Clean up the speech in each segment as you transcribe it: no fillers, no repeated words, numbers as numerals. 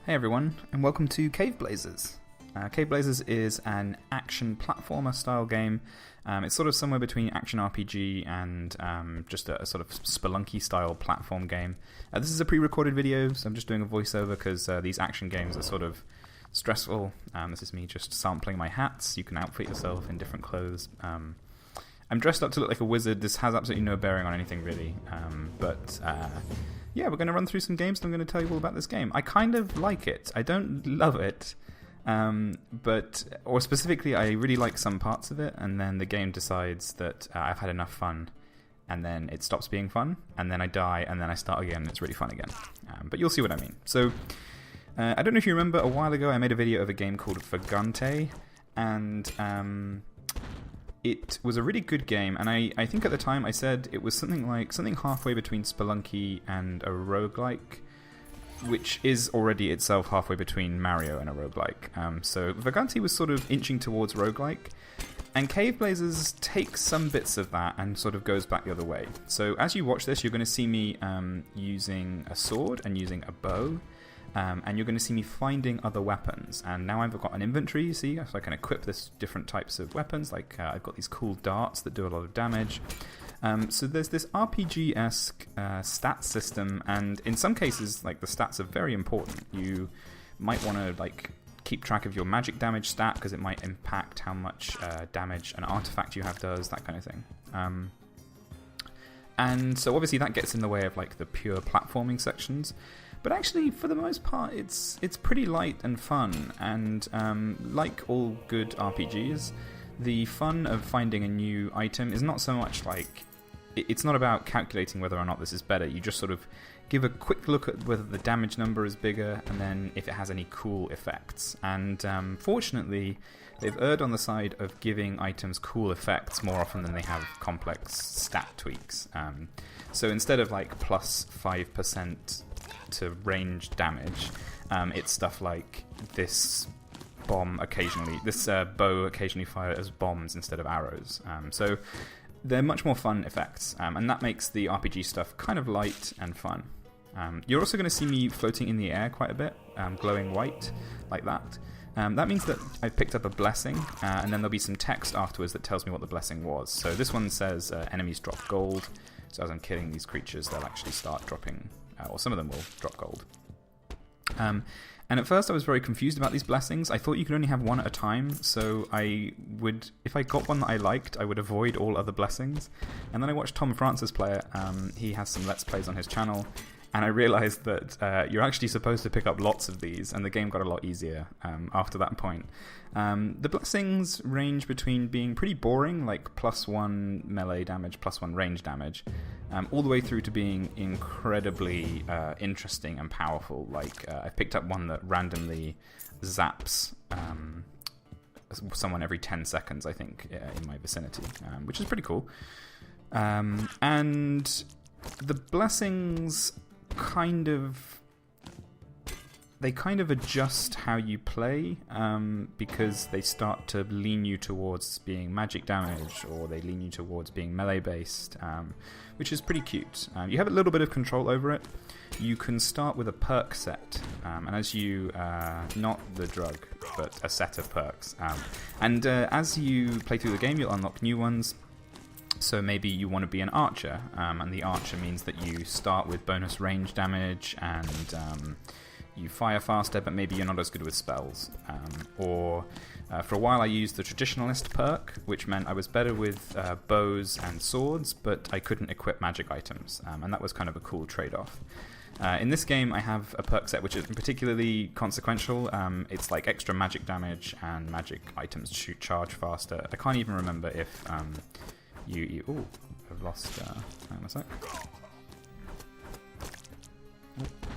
Hey everyone, and welcome to Caveblazers. Caveblazers is an action platformer style game. It's sort of somewhere between action RPG and just a sort of Spelunky style platform game. This is a pre-recorded video, so I'm just doing a voiceover because these action games are sort of stressful. This is me just sampling my hats. You can outfit yourself in different clothes. I'm dressed up to look like a wizard. This has absolutely no bearing on anything really, yeah, we're going to run through some games and I'm going to tell you all about this game. I kind of like it. I don't love it, or specifically, I really like some parts of it, and then the game decides that I've had enough fun, and then it stops being fun, and then I die, and then I start again, and it's really fun again. But you'll see what I mean. So, I don't know if you remember, a while ago I made a video of a game called Vagante, and it was a really good game, and I think at the time I said it was something halfway between Spelunky and a roguelike, which is already itself halfway between Mario and a roguelike. So Vagante was sort of inching towards roguelike, and Caveblazers takes some bits of that and sort of goes back the other way. So as you watch this, you're going to see me using a sword and using a bow. And you're going to see me finding other weapons. And now I've got an inventory, you see, so I can equip this different types of weapons. Like I've got these cool darts that do a lot of damage. So there's this RPG-esque stat system, and in some cases, like the stats are very important. You might want to like keep track of your magic damage stat because it might impact how much damage an artifact you have does, that kind of thing. And so obviously that gets in the way of like the pure platforming sections. But actually, for the most part, it's pretty light and fun. And like all good RPGs, the fun of finding a new item is not so much like... It's not about calculating whether or not this is better. You just sort of give a quick look at whether the damage number is bigger, and then if it has any cool effects. And fortunately, they've erred on the side of giving items cool effects more often than they have complex stat tweaks. So instead of like plus 5% to range damage, it's stuff like this bow occasionally fires bombs instead of arrows. So they're much more fun effects, and that makes the RPG stuff kind of light and fun. You're also going to see me floating in the air quite a bit, glowing white, like that. That means that I've picked up a blessing, and then there'll be some text afterwards that tells me what the blessing was. So this one says enemies drop gold. So as I'm killing these creatures, they'll actually start dropping, or some of them will drop gold. And at first I was very confused about these blessings. I thought you could only have one at a time, so if I got one that I liked, I would avoid all other blessings. And then I watched Tom Francis play it. He has some Let's Plays on his channel, and I realized that you're actually supposed to pick up lots of these, and the game got a lot easier after that point. The blessings range between being pretty boring, like +1 melee damage, +1 range damage, all the way through to being incredibly interesting and powerful. Like I picked up one that randomly zaps someone every 10 seconds, I think, in my vicinity, which is pretty cool. And the blessings kind of adjust how you play, because they start to lean you towards being magic damage, or they lean you towards being melee based, which is pretty cute. You have a little bit of control over it. You can start with a perk set, and as you not the drug, but a set of perks, and as you play through the game, you'll unlock new ones. So maybe you want to be an archer, and the archer means that you start with bonus range damage, and you fire faster, but maybe you're not as good with spells. For a while I used the traditionalist perk, which meant I was better with bows and swords, but I couldn't equip magic items, and that was kind of a cool trade-off. In this game I have a perk set which is particularly consequential. It's like extra magic damage, and magic items charge faster. I can't even remember if... Ooh, I've lost... hang on a sec.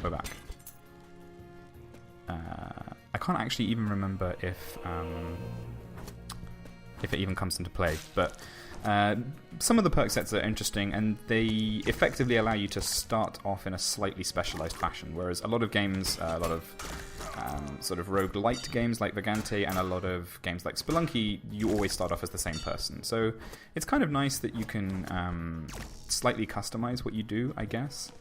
We're back. I can't actually even remember if it even comes into play, but some of the perk sets are interesting, and they effectively allow you to start off in a slightly specialized fashion, whereas a lot of games, a lot of sort of roguelite games like Vagante and a lot of games like Spelunky, you always start off as the same person. So it's kind of nice that you can slightly customize what you do, I guess.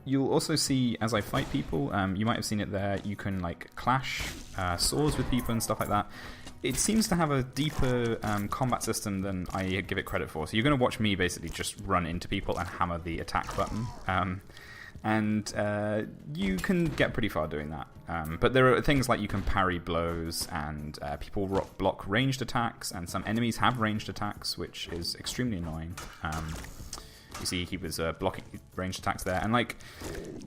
you'll also see, as I fight people, you might have seen it there, you can like clash swords with people and stuff like that. It seems to have a deeper combat system than I give it credit for. So you're going to watch me basically just run into people and hammer the attack button. And you can get pretty far doing that. But there are things like you can parry blows, and people block ranged attacks, and some enemies have ranged attacks, which is extremely annoying. You see he was blocking ranged attacks there. And like,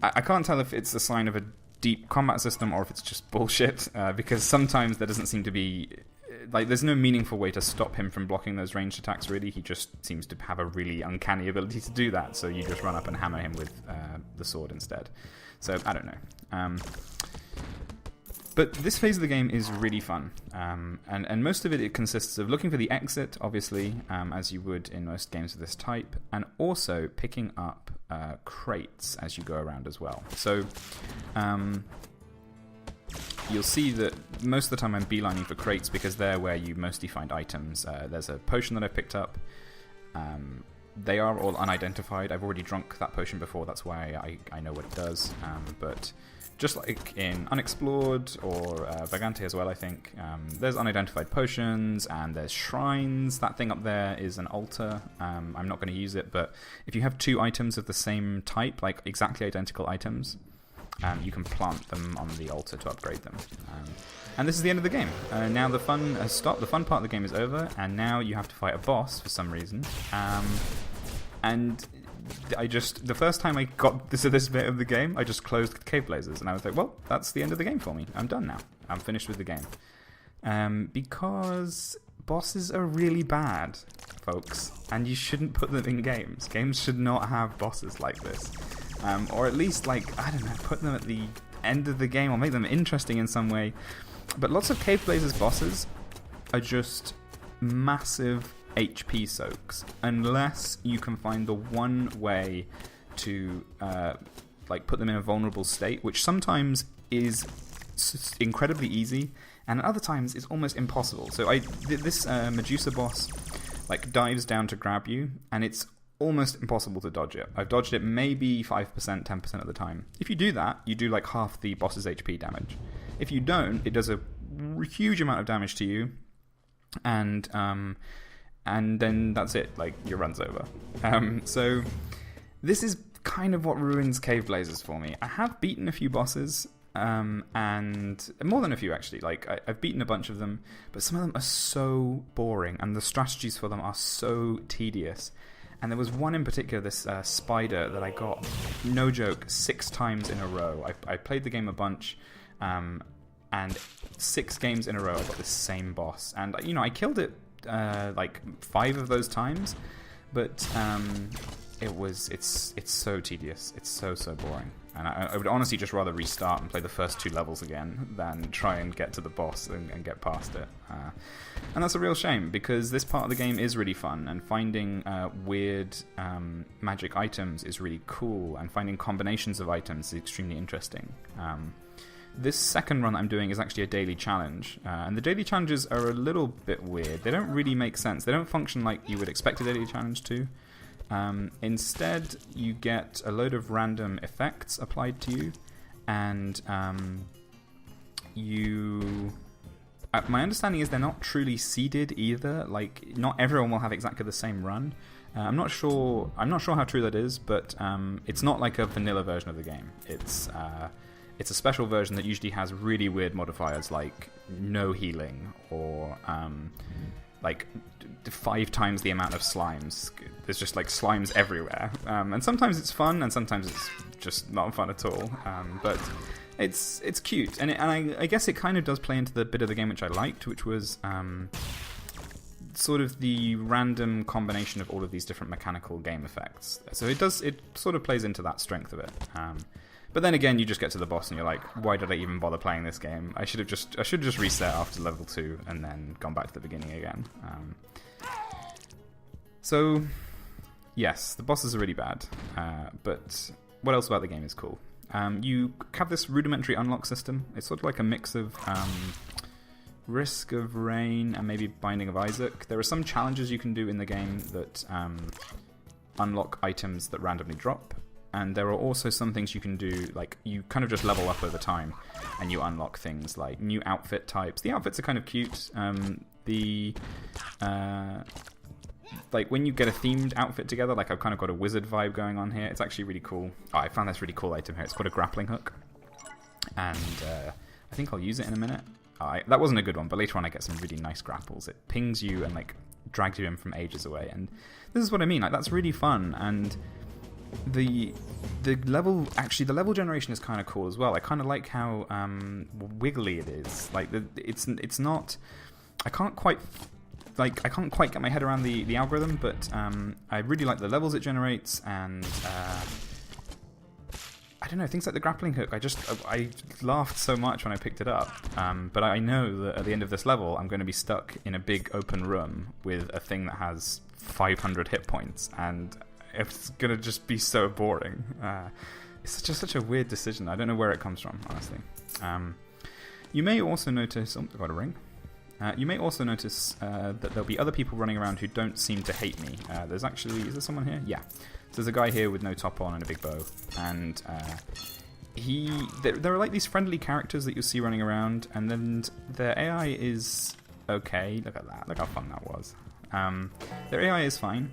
I can't tell if it's a sign of a deep combat system or if it's just bullshit, because sometimes there doesn't seem to be... Like, there's no meaningful way to stop him from blocking those ranged attacks, really. He just seems to have a really uncanny ability to do that, so you just run up and hammer him with the sword instead. So, I don't know. But this phase of the game is really fun, and most of it consists of looking for the exit, obviously, as you would in most games of this type, and also picking up crates as you go around as well. So, you'll see that most of the time I'm beelining for crates because they're where you mostly find items. There's a potion that I picked up. They are all unidentified. I've already drunk that potion before, that's why I know what it does. But just like in Unexplored or Vagante as well, I think, there's unidentified potions and there's shrines. That thing up there is an altar. I'm not going to use it, but if you have 2 items of the same type, like exactly identical items, you can plant them on the altar to upgrade them. And this is the end of the game. Now the fun has stopped. The fun part of the game is over, and now you have to fight a boss for some reason. And the first time I got to this bit of the game, I just closed Caveblazers, and I was like, well, that's the end of the game for me. I'm done now. I'm finished with the game. Because bosses are really bad, folks, and you shouldn't put them in games. Games should not have bosses like this. Or at least, like, I don't know, put them at the end of the game or make them interesting in some way. But lots of Caveblazers bosses are just massive HP soaks, unless you can find the one way to like put them in a vulnerable state, which sometimes is incredibly easy, and at other times is almost impossible. So this Medusa boss like dives down to grab you, and it's almost impossible to dodge it. I've dodged it maybe 5%, 10% of the time. If you do that, you do like half the boss's HP damage. If you don't, it does a huge amount of damage to you, and then that's it. Like, your run's over. So this is kind of what ruins Caveblazers for me. I have beaten a few bosses, and more than a few actually. Like, I've beaten a bunch of them, but some of them are so boring, and the strategies for them are so tedious. And there was one in particular, this spider, that I got, no joke, 6 times in a row. I played the game a bunch, and 6 games in a row I got this same boss. And, you know, I killed it like 5 of those times, but it's so tedious. It's so boring. And I would honestly just rather restart and play the first 2 levels again than try and get to the boss and get past it. And that's a real shame, because this part of the game is really fun, and finding weird magic items is really cool, and finding combinations of items is extremely interesting. This second run I'm doing is actually a daily challenge, and the daily challenges are a little bit weird. They don't really make sense. They don't function like you would expect a daily challenge to. Instead, you get a load of random effects applied to you, and my understanding is they're not truly seeded either. Like, not everyone will have exactly the same run. I'm not sure how true that is, but it's not like a vanilla version of the game. It's a special version that usually has really weird modifiers, like no healing, or like 5 times the amount of slimes. There's just like slimes everywhere, and sometimes it's fun, and sometimes it's just not fun at all. But it's cute, and I guess it kind of does play into the bit of the game which I liked, which was sort of the random combination of all of these different mechanical game effects. So it sort of plays into that strength of it. But then again, you just get to the boss and you're like, why did I even bother playing this game? I should have just reset after level 2 and then gone back to the beginning again. So yes, the bosses are really bad, but what else about the game is cool? You have this rudimentary unlock system. It's sort of like a mix of Risk of Rain and maybe Binding of Isaac. There are some challenges you can do in the game that unlock items that randomly drop. And there are also some things you can do, like you kind of just level up over time, and you unlock things like new outfit types. The outfits are kind of cute. Like when you get a themed outfit together, like I've kind of got a wizard vibe going on here. It's actually really cool. Oh, I found this really cool item here. It's called a grappling hook, and I think I'll use it in a minute. That wasn't a good one, but later on I get some really nice grapples. It pings you and like drags you in from ages away, and this is what I mean. Like that's really fun, and the level generation is kind of cool as well. I kind of like how wiggly it is. Like it's not. I can't quite get my head around the algorithm, but I really like the levels it generates, and I don't know, things like the grappling hook. I laughed so much when I picked it up, but I know that at the end of this level I'm going to be stuck in a big open room with a thing that has 500 hit points, and it's going to just be so boring. It's just such a weird decision. I don't know where it comes from, honestly. You may also notice... Oh, I got a ring. You may also notice that there'll be other people running around who don't seem to hate me. There's actually... Is there someone here? Yeah. So there's a guy here with no top on and a big bow. And there are like these friendly characters that you'll see running around, and then their AI is okay. Look at that. Look how fun that was. Their AI is fine.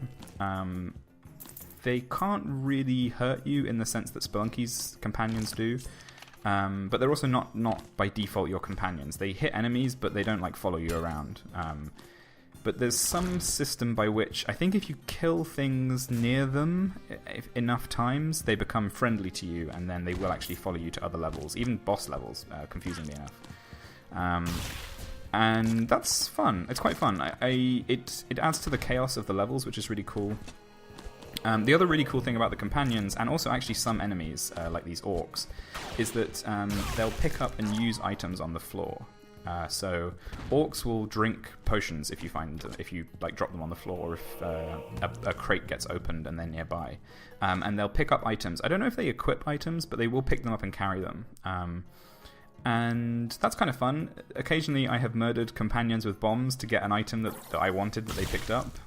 They can't really hurt you in the sense that Spelunky's companions do. But they're also not by default your companions. They hit enemies, but they don't like follow you around. But there's some system by which I think if you kill things near them enough times, they become friendly to you, and then they will actually follow you to other levels, even boss levels, confusingly enough. And that's fun. It's quite fun. It adds to the chaos of the levels, which is really cool. The other really cool thing about the companions, and also actually some enemies, like these orcs, is that they'll pick up and use items on the floor. So orcs will drink potions if you like drop them on the floor, or if a crate gets opened and they're nearby. And they'll pick up items. I don't know if they equip items, but they will pick them up and carry them. And that's kind of fun. Occasionally I have murdered companions with bombs to get an item that I wanted that they picked up.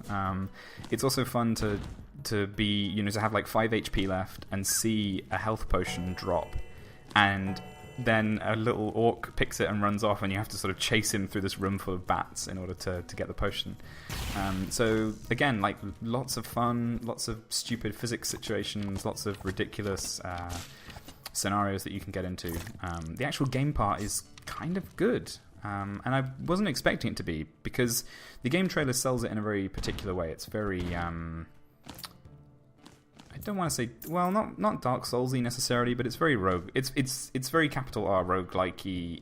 It's also fun to have like 5 HP left and see a health potion drop, and then a little orc picks it and runs off, and you have to sort of chase him through this room full of bats in order to get the potion. So again, like lots of fun, lots of stupid physics situations, lots of ridiculous scenarios that you can get into. The actual game part is kind of good. And I wasn't expecting it to be, because the game trailer sells it in a very particular way. It's very... I don't want to say, well, not Dark Souls-y necessarily, but it's very rogue. It's very capital R roguelike-y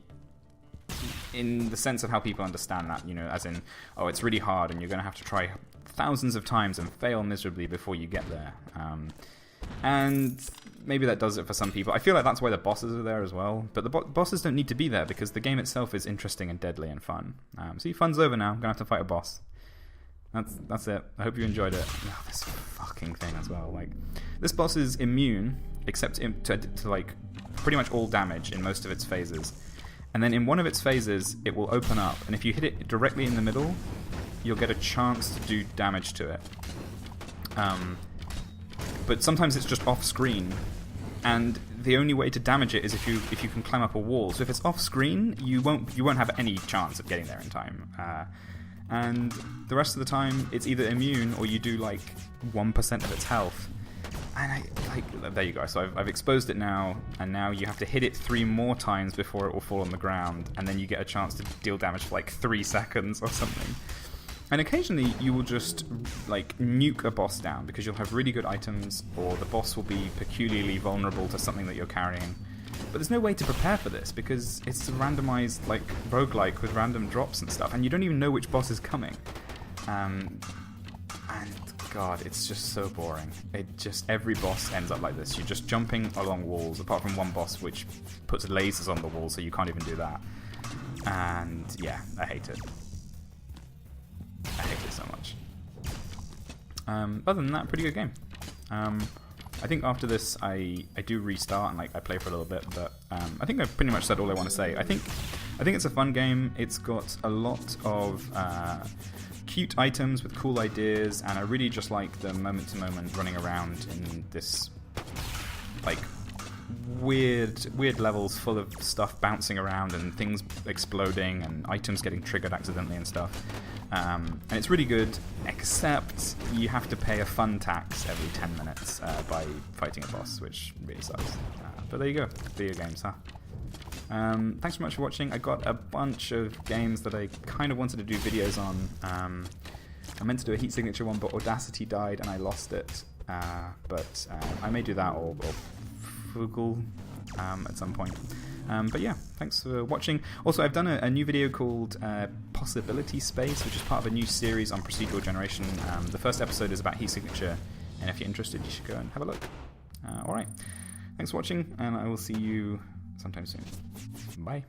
in the sense of how people understand that, as in, oh, it's really hard and you're going to have to try thousands of times and fail miserably before you get there. And maybe that does it for some people. I feel like that's why the bosses are there as well, but the bosses don't need to be there because the game itself is interesting and deadly and fun. See, fun's over now. I'm going to have to fight a boss. That's it. I hope you enjoyed it. Oh, this fucking thing as well. Like, this boss is immune, except to like pretty much all damage in most of its phases. And then in one of its phases, it will open up, and if you hit it directly in the middle, you'll get a chance to do damage to it. But sometimes it's just off screen, and the only way to damage it is if you can climb up a wall. So if it's off screen, you won't have any chance of getting there in time. And the rest of the time, it's either immune or you do like 1% of its health. And there you go. So I've exposed it now, and now you have to hit it 3 more times before it will fall on the ground, and then you get a chance to deal damage for like 3 seconds or something. And occasionally you will just like nuke a boss down because you'll have really good items, or the boss will be peculiarly vulnerable to something that you're carrying. But there's no way to prepare for this because it's a randomized like roguelike with random drops and stuff, and you don't even know which boss is coming. And God, it's just so boring. Every boss ends up like this. You're just jumping along walls, apart from one boss which puts lasers on the wall, so you can't even do that. And yeah, I hate it. I hate it so much. Other than that, pretty good game. I think after this I do restart and I play for a little bit, but I think I've pretty much said all I want to say. I think it's a fun game. It's got a lot of cute items with cool ideas, and I really just like the moment-to-moment running around in this like weird levels full of stuff bouncing around and things exploding and items getting triggered accidentally and stuff. And it's really good, except you have to pay a fun tax every 10 minutes by fighting a boss, which really sucks. But there you go, video games, huh? Thanks so much for watching. I got a bunch of games that I kind of wanted to do videos on. I meant to do a heat signature one, but Audacity died and I lost it. But I may do that or Google at some point. But yeah, thanks for watching. Also, I've done a new video called Possibility Space, which is part of a new series on procedural generation. The first episode is about heat signature, and if you're interested, you should go and have a look. Alright, thanks for watching, and I will see you sometime soon. Bye.